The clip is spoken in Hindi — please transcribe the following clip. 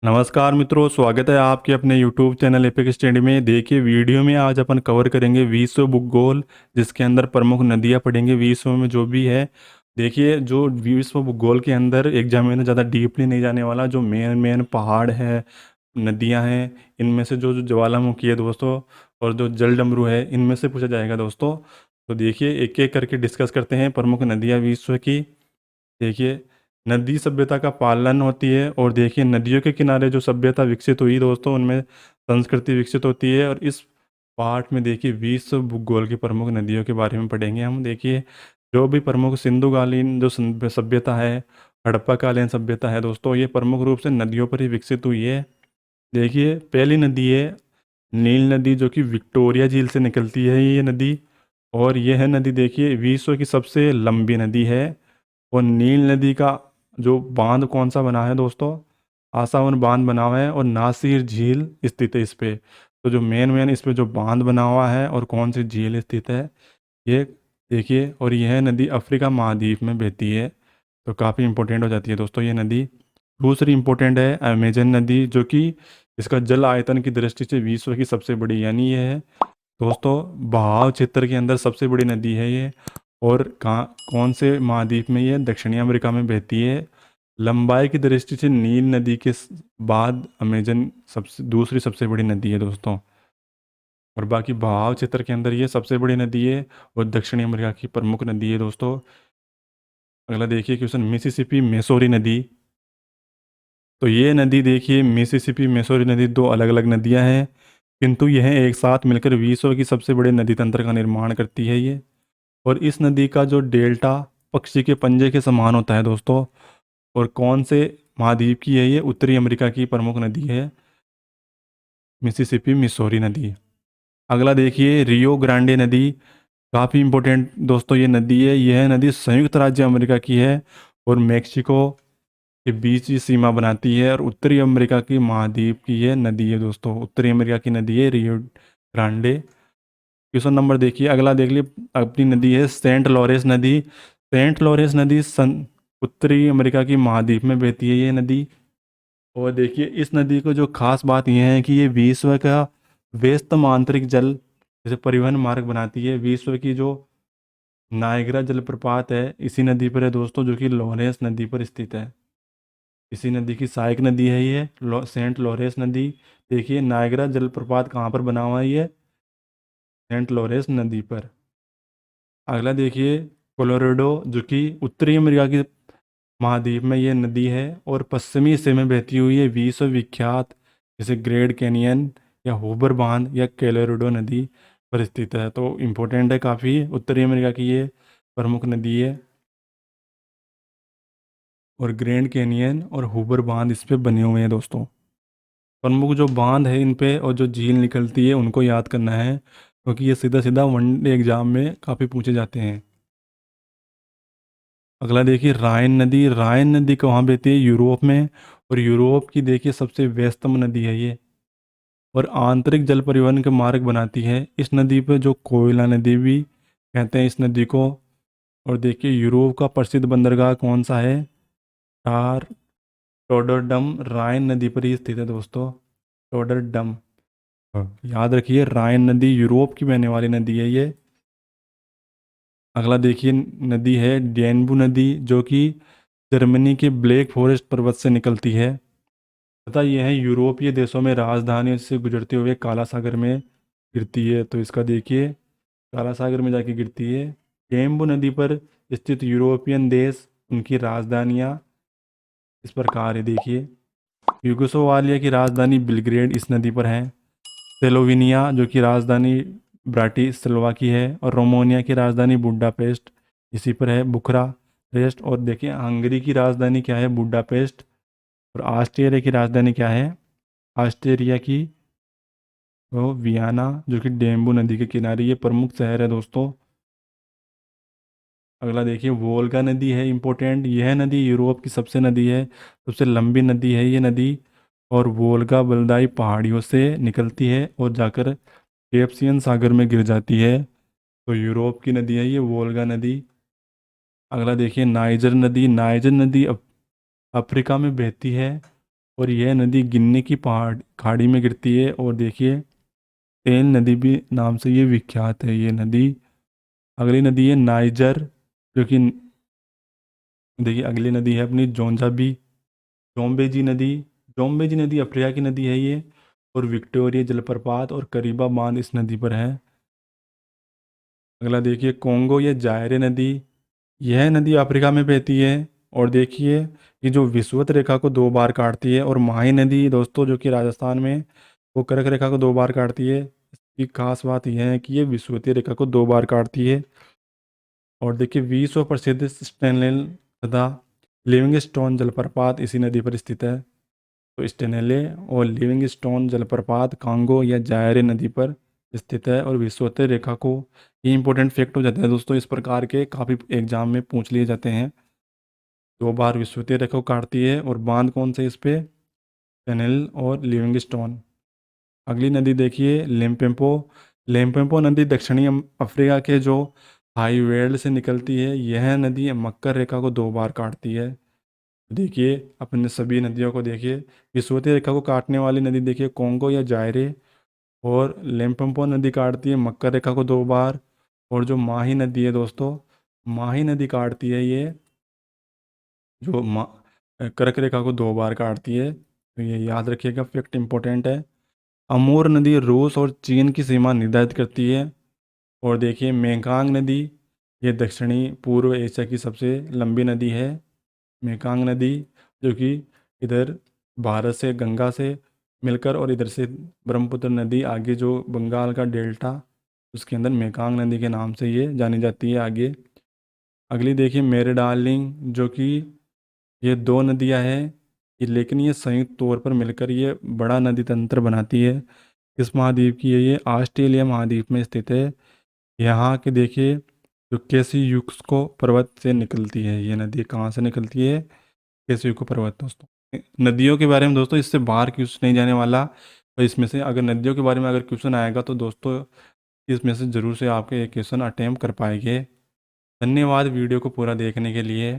नमस्कार मित्रों, स्वागत है आपके अपने YouTube चैनल एपिक स्टडी में। देखिए, वीडियो में आज अपन कवर करेंगे विश्व भूगोल, जिसके अंदर प्रमुख नदियां पढ़ेंगे विश्व में जो भी है। देखिए, जो विश्व भूगोल के अंदर एग्जाम में ज़्यादा डीपली नहीं जाने वाला, जो मेन मेन पहाड़ है, नदियां हैं, इनमें से जो जो ज्वालामुखी है दोस्तों, और जो जलडमरू है, इनमें से पूछा जाएगा दोस्तों। तो देखिए, एक एक करके डिस्कस करते हैं प्रमुख नदियाँ विश्व की। देखिए, नदी सभ्यता का पालन होती है, और देखिए नदियों के किनारे जो सभ्यता विकसित हुई दोस्तों, उनमें संस्कृति विकसित होती है। और इस पाठ में देखिए विश्व भूगोल की प्रमुख नदियों के बारे में पढ़ेंगे हम। देखिए, जो भी प्रमुख सिंधुकालीन जो सभ्यता है, हड़प्पाकालीन सभ्यता है दोस्तों, ये प्रमुख रूप से नदियों पर ही विकसित हुई है। देखिए, पहली नदी है नील नदी, जो कि विक्टोरिया झील से निकलती है ये नदी। और यह नदी देखिए विश्व की सबसे लंबी नदी है। और नील नदी का जो बांध कौन सा बना है दोस्तों, आसावन बांध बना हुआ है, और नासिर झील स्थित है इस पे। तो जो मेन मेन इस पे जो बांध बना हुआ है और कौन सी झील स्थित है, ये देखिए। और यह नदी अफ्रीका महाद्वीप में बहती है, तो काफ़ी इंपॉर्टेंट हो जाती है दोस्तों ये नदी। दूसरी इंपॉर्टेंट है अमेजन नदी, जो कि इसका जल आयतन की दृष्टि से विश्व की सबसे बड़ी, यानी ये है दोस्तों बहाव क्षेत्र के अंदर सबसे बड़ी नदी है ये। और कहाँ कौन से महाद्वीप में ये, दक्षिणी अमेरिका में बहती है। लंबाई की दृष्टि से नील नदी के बाद अमेजन सबसे दूसरी सबसे बड़ी नदी है दोस्तों। और बाकी बहाव क्षेत्र के अंदर ये सबसे बड़ी नदी है, और दक्षिणी अमेरिका की प्रमुख नदी है दोस्तों। अगला देखिए क्वेश्चन, मिसिसिपी मेसोरी नदी। तो ये नदी देखिए, मिसिसिपी मेसोरी नदी दो अलग अलग नदियां हैं, किंतु यह एक साथ मिलकर विश्व की सबसे बड़े नदी तंत्र का निर्माण करती है ये। और इस नदी का जो डेल्टा पक्षी के पंजे के समान होता है दोस्तों। और कौन से महाद्वीप की है ये, उत्तरी अमेरिका की प्रमुख नदी है मिसिसिपी मिसौरी नदी। अगला देखिए रियो ग्रांडे नदी। काफ़ी इंपॉर्टेंट दोस्तों ये नदी है। यह नदी संयुक्त राज्य अमेरिका की है, और मेक्सिको के बीच ही सीमा बनाती है, और उत्तरी अमेरिका की महाद्वीप की यह नदी है दोस्तों। उत्तरी अमेरिका की नदी है रियो ग्रांडे। क्वेश्चन नंबर देखिए, अगला देख लिए, अपनी नदी है सेंट लॉरेंस नदी। सेंट लॉरेंस नदी उत्तरी अमेरिका की महाद्वीप में बहती है ये नदी। और देखिए, इस नदी को जो खास बात यह है कि ये विश्व का व्यस्तम आंतरिक जल जैसे परिवहन मार्ग बनाती है। विश्व की जो नायग्रा जलप्रपात है इसी नदी पर है दोस्तों, जो कि लॉरेंस नदी पर स्थित है। इसी नदी की सहायक नदी है ये सेंट लॉरेंस नदी। देखिए, नायग्रा जलप्रपात कहाँ पर बना हुआ है ये, सेंट लॉरेंस नदी पर। अगला देखिए कोलोराडो, जो कि उत्तरी अमेरिका की महाद्वीप में ये नदी है, और पश्चिमी हिस्से में बहती हुई है विश्व विख्यात जैसे ग्रेट कैनियन या होबर बांध या कोलोराडो नदी पर स्थित है। तो इम्पोर्टेंट है काफ़ी, उत्तरी अमेरिका की ये प्रमुख नदी है। और ग्रैंड कैनियन और होबर बांध इस पे बने हुए हैं दोस्तों। प्रमुख जो बांध है इन पे और जो झील निकलती है उनको याद करना है, क्योंकि ये सीधा सीधा वनडे एग्जाम में काफ़ी पूछे जाते हैं। अगला देखिए राइन नदी। राइन नदी कहाँ बहती है, यूरोप में। और यूरोप की देखिए सबसे व्यस्तम नदी है ये, और आंतरिक जल परिवहन के मार्ग बनाती है। इस नदी पे जो कोयला नदी भी कहते हैं इस नदी को। और देखिए यूरोप का प्रसिद्ध बंदरगाह कौन सा है, टार टोडरडम राइन नदी पर ही स्थित है दोस्तों। टोडरडम, याद रखिए राइन नदी यूरोप की बहने वाली नदी है ये। अगला देखिए नदी है डेनबू नदी, जो कि जर्मनी के ब्लैक फॉरेस्ट पर्वत से निकलती है तथा यह यूरोपीय देशों में राजधानी से गुजरते हुए काला सागर में गिरती है। तो इसका देखिए काला सागर में जाके गिरती है। डेम्बू नदी पर स्थित यूरोपियन देश, उनकी राजधानियाँ इस प्रकार है देखिए। यूगोस्लाविया की राजधानी बिलग्रेड इस नदी पर है। स्लोवेनिया जो कि राजधानी ब्राटिस्लावा की है, और रोमानिया की राजधानी बुडापेस्ट इसी पर है, बुखारेस्ट। और देखिए हंगरी की राजधानी क्या है, बुडापेस्ट। और ऑस्ट्रिया की राजधानी क्या है, ऑस्ट्रिया की वो वियना, जो कि डेम्बू नदी के किनारे ये प्रमुख शहर है दोस्तों। अगला देखिए वोल्गा नदी है इंपॉर्टेंट। यह नदी यूरोप की सबसे नदी है, सबसे लंबी नदी है ये नदी। और वोल्गा बलदाई पहाड़ियों से निकलती है और जाकर कैस्पियन सागर में गिर जाती है। तो यूरोप की नदी है ये वोल्गा नदी। अगला देखिए नाइजर नदी। नाइजर नदी अफ्रीका में बहती है, और यह नदी गिन्नी की पहाड़ खाड़ी में गिरती है। और देखिए तेल नदी भी नाम से ये विख्यात है ये नदी। अगली नदी है नाइजर, जो कि देखिए अगली नदी है अपनी जोंजाबी, जोम्बेजी नदी। जोम्बेजी नदी अफ्रीका की नदी है ये। और विक्टोरिया जलप्रपात और करीबा बांध इस नदी पर है। अगला देखिए कोंगो या जायरे नदी, यह नदी अफ्रीका में बहती है। और देखिए ये जो विषुवत रेखा को दो बार काटती है। और माही नदी दोस्तों जो कि राजस्थान में, वो कर्क रेखा को दो बार काटती है। इसकी खास बात यह है कि ये विषुवतीय रेखा को दो बार काटती है। और देखिए विश्व प्रसिद्ध स्टेनले तथा लिविंगस्टोन जलप्रपात इसी नदी पर स्थित है। तो स्टेनले और लिविंगस्टोन जलप्रपात कांगो या जायरे नदी पर स्थित है। और विषुवतीय रेखा को, ये इंपॉर्टेंट फैक्ट हो जाता है दोस्तों, इस प्रकार के काफ़ी एग्जाम में पूछ लिए जाते हैं। दो बार विषुवतीय रेखा को काटती है। और बांध कौन से इस पे, स्टेनल और लिविंगस्टोन। अगली नदी देखिए लिम्पोपो। लिम्पोपो नदी दक्षिणी अफ्रीका के जो हाई वेल्ड से निकलती है। यह नदी मकर रेखा को दो बार काटती है। देखिए अपने सभी नदियों को देखिए, विषुवतीय रेखा को काटने वाली नदी देखिए कोंगो या जायरे। और लिम्पोपो नदी काटती है मकर रेखा को दो बार। और जो माही नदी है दोस्तों, माही नदी काटती है ये जो कर्क रेखा को दो बार काटती है। तो ये याद रखिएगा, फैक्ट इंपॉर्टेंट है। अमूर नदी रूस और चीन की सीमा निर्धारित करती है। और देखिए मेकांग नदी, ये दक्षिणी पूर्व एशिया की सबसे लंबी नदी है। मेकांग नदी जो कि इधर भारत से गंगा से मिलकर, और इधर से ब्रह्मपुत्र नदी आगे जो बंगाल का डेल्टा, उसके अंदर मेकांग नदी के नाम से ये जानी जाती है आगे। अगली देखिए मेरे डार्लिंग, जो कि ये दो नदियां हैं ये, लेकिन ये संयुक्त तौर पर मिलकर ये बड़ा नदी तंत्र बनाती है। इस महाद्वीप की है ये, ऑस्ट्रेलिया महाद्वीप में स्थित है। यहाँ के देखिए जो केसी युक्सको पर्वत से निकलती है ये नदी, कहाँ से निकलती है, केसी युक्सको पर्वत दोस्तों। नदियों के बारे में दोस्तों इससे बाहर क्वेश्चन नहीं जाने वाला। तो इसमें से अगर नदियों के बारे में अगर क्वेश्चन आएगा तो दोस्तों इसमें से ज़रूर से आपके एक क्वेश्चन अटेम्प्ट कर पाएंगे। धन्यवाद वीडियो को पूरा देखने के लिए।